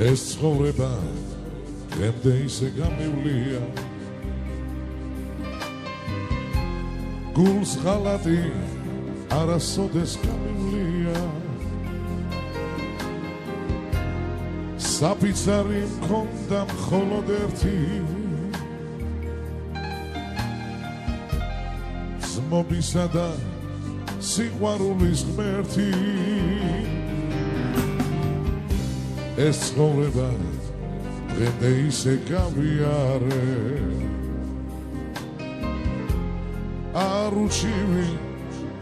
ეს ცხოვრება დღემდე ისე გამივლია გულს ღალატი არასოდეს გამივლია საფიცარი მქონდა მხოლოდ ერთი ზმობისა და სიყვარულის ღმერთი ეს ცხოვრება დღემდე ისე გავიარე არ უჩივი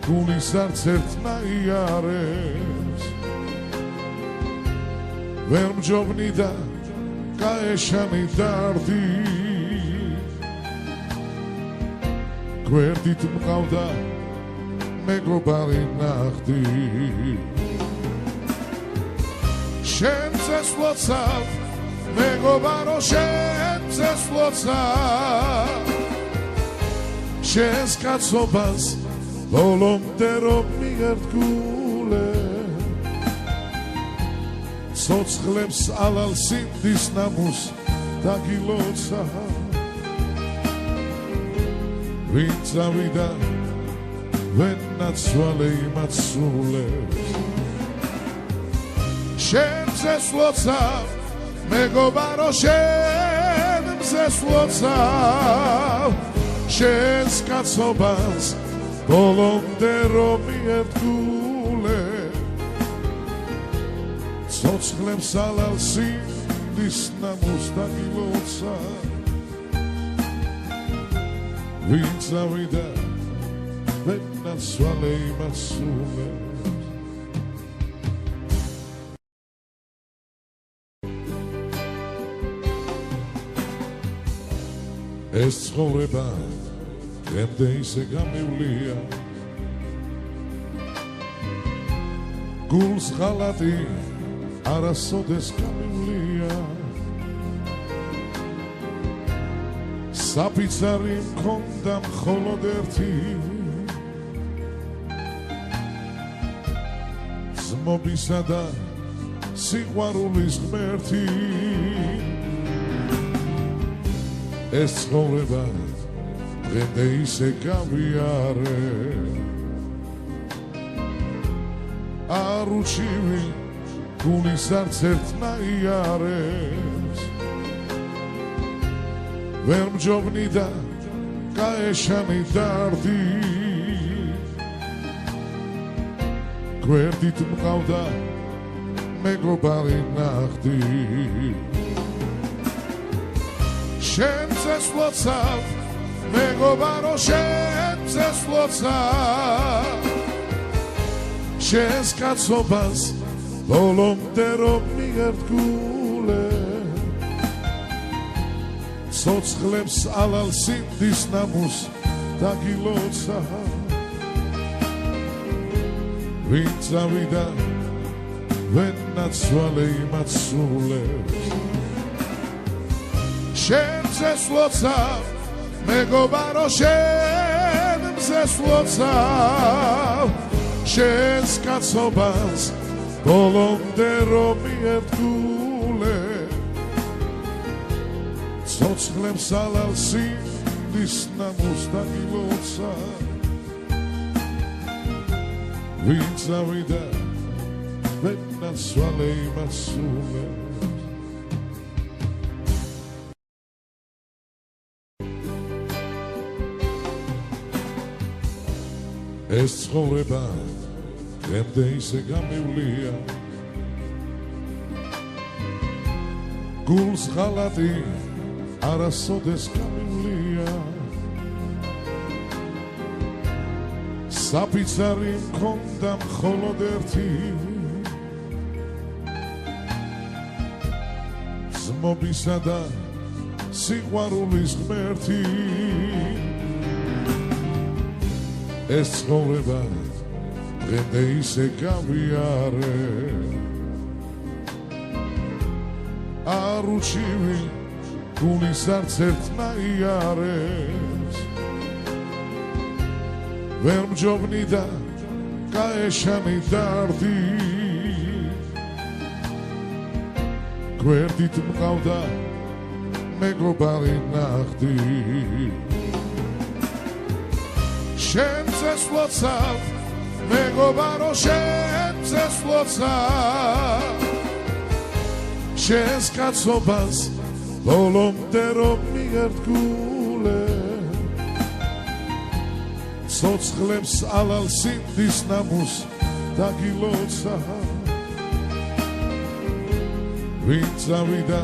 გულის არც ერთნაირებს ვერ მჯობნი და გაეშანი დარდი გვერდით მყავდა მეგობარი ნახდი შენ წესვლოცავ მეგობარო შენ წესვლოცავ შენს კაცობას ბოლომდე რომ მიერთგულე ცოცხლებს ალალ სინდის ნამუს დაგილოცა ვინც ავიდა ვენაცვალე იმაცულებს შენ წესვლოცავ მეგობარო შენ წესვლოცავ შენს კაცობას ბოლომდე რომ მიერთგულე ცოცხლებს ალალ სინდის ნამუს დაგილოცა ვინც ავიდა ვენაცვალე იმაცულებს ეს ცხოვრება დღემდე ისე გამივლია გულს ღალატი არასოდეს გამივლია საფიცარი მქონდა მხოლოდ ერთი ზმობისა და სიყვარულის ღმერთი ეს ცხოვრება დღემდე ისე გავიარე არ უჩივი გულის არც ერთნაირებს ვერ მჯობნი და გაეშანი დარდი გვერდით მყავდა მეგობარი ნახდი შენ წესვლოცავ მეგობარო შენ წესვლოცავ შენს კაცობას ბოლომდე რომ მიერთგულე ცოცხლებს ალალ სინდის ნამუს დაგილოცა ვინც ავიდა ვენაცვალე იმაცულებს შენ წესვლოცავ მეგობარო შენ წესვლოცავ შენს კაცობას ბოლომდე რომ მიერთგულე ცოცხლებს ალალ სინდის ნამუს დაგილოცა ვინც ავიდა ვენაცვალე იმაცულებს ეს ცხოვრება დღემდე ისე გამივლია გულს ღალატი არასოდეს გამივლია საფიცარი მქონდა მხოლოდ ერთი ზმობისა და სიყვარულის ღმერთი ეს ცხოვრება დღემდე ისე გავიარე არ უჩივი გულის არც ერთნაირებს ვერ მჯობნი და გაეშანი დარდი გვერდით მყავდა მეგობარი ნახდი შენ წესვლოცავ მეგობარო შენ წესვლოცავ შენს კაცობას ბოლომდე რომ მიერთგულე ცოცხლებს ალალ სინდის ნამუს დაგილოცა ვინ წავიდა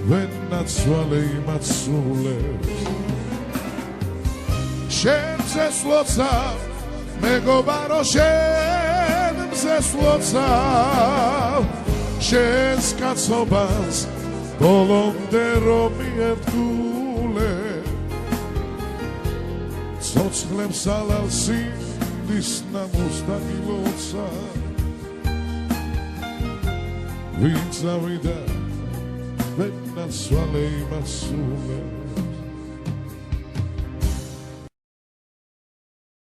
ვერ ნაცვალე იმაცულებს შენ წესვლოცავ მეგობარო შენ წესვლოცავ შენს კაცობას ბოლომდე რომ მიერთგულე ცოცხლებს ალალ სინდის ნამუს დაგილოცა ვინ წავიდა ვერ ნაცვალე იმაცულებს